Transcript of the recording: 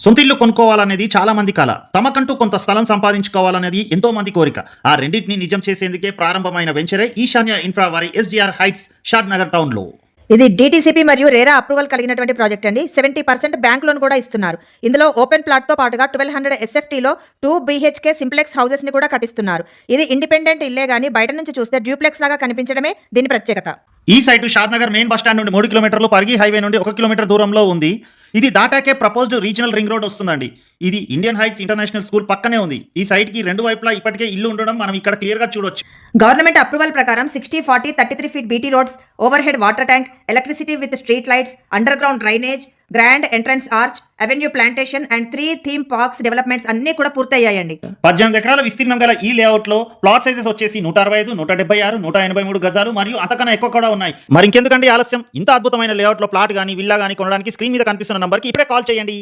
సొంతిల్లు కొనుక్కోవాలనేది చాలా మంది కల. తమకంటూ కొంత స్థలం సంపాదించుకోవాలనేది ఎంతో మంది కోరిక. ఆ రెండింటిని నిజం చేసేందుకే ప్రారంభమైన వెంచరే ఈశాన్య ఇన్ఫ్రా వారి ఎస్జీఆర్ హైట్స్ షాద్ నగర్ టౌన్లో. ఇది డీటీసీపీ మరియు రేరా అప్రూవల్ కలిగినటువంటి ప్రాజెక్ట్ అండి. 70% బ్యాంక్ లోన్ కూడా ఇస్తున్నారు. ఇందులో ఓపెన్ ప్లాట్ తో పాటుగా 1200 ఎస్ఎఫ్టీలో 2 BHK సింప్లెక్స్ హౌసెస్ ని కూడా కట్టిస్తున్నారు. ఇది ఇండిపెండెంట్ ఇల్లే గానీ బయట నుంచి చూస్తే డ్యూప్లెక్స్ లాగా కనిపించడమే దీని ప్రత్యేకత. ఈ సైటు షాద్ నగర్ మెయిన్ బస్టాండ్ నుండి 3 కిలోమీటర్లు, పరిగి హైవే నుండి 1 కిలోమీటర్ దూరంలో ఉంది. ఇది దాటాకే ప్రపోజ్డ్ రీజనల్ రింగ్ రోడ్ వస్తుందండి. ఇది ఇండియన్ హైట్స్ ఇంటర్నేషనల్ స్కూల్ పక్కనే ఉంది. ఈ సైట్ కి రెండు వైపులా ఇప్పటికే ఇల్లు ఉండడం మనం ఇక్కడ క్లియర్ గా చూడొచ్చు. గవర్నమెంట్ అప్రూవల్ ప్రకారం 60, 40, 33 feet BT roads, over head water tank, electricity with street lights, under ground drainage, grand entrance arch, avenue plantation and 3 theme parks developments అన్ని కూడా పూర్తయ్యాయండి. 18 ఎకరాల విస్తీర్ణం గల ఈ లేఅవుట్ లో ప్లాట్ సైజెస్ వచ్చేసి 165, 176, 183 గజాలు మరియు అంతకన్నా ఎక్కువ కూడా ఉన్నాయి. మరి ఇంకెందుకండి ఆలస్యం? ఇంత అద్భుతమైన లేఅవుట్ లో ప్లాట్ గానీ విల్లా గానీ కొనడానికి స్క్రీన్ మీద కనిపిస్తున్న నంబర్ కి ఇప్పుడే కాల్ చేయండి.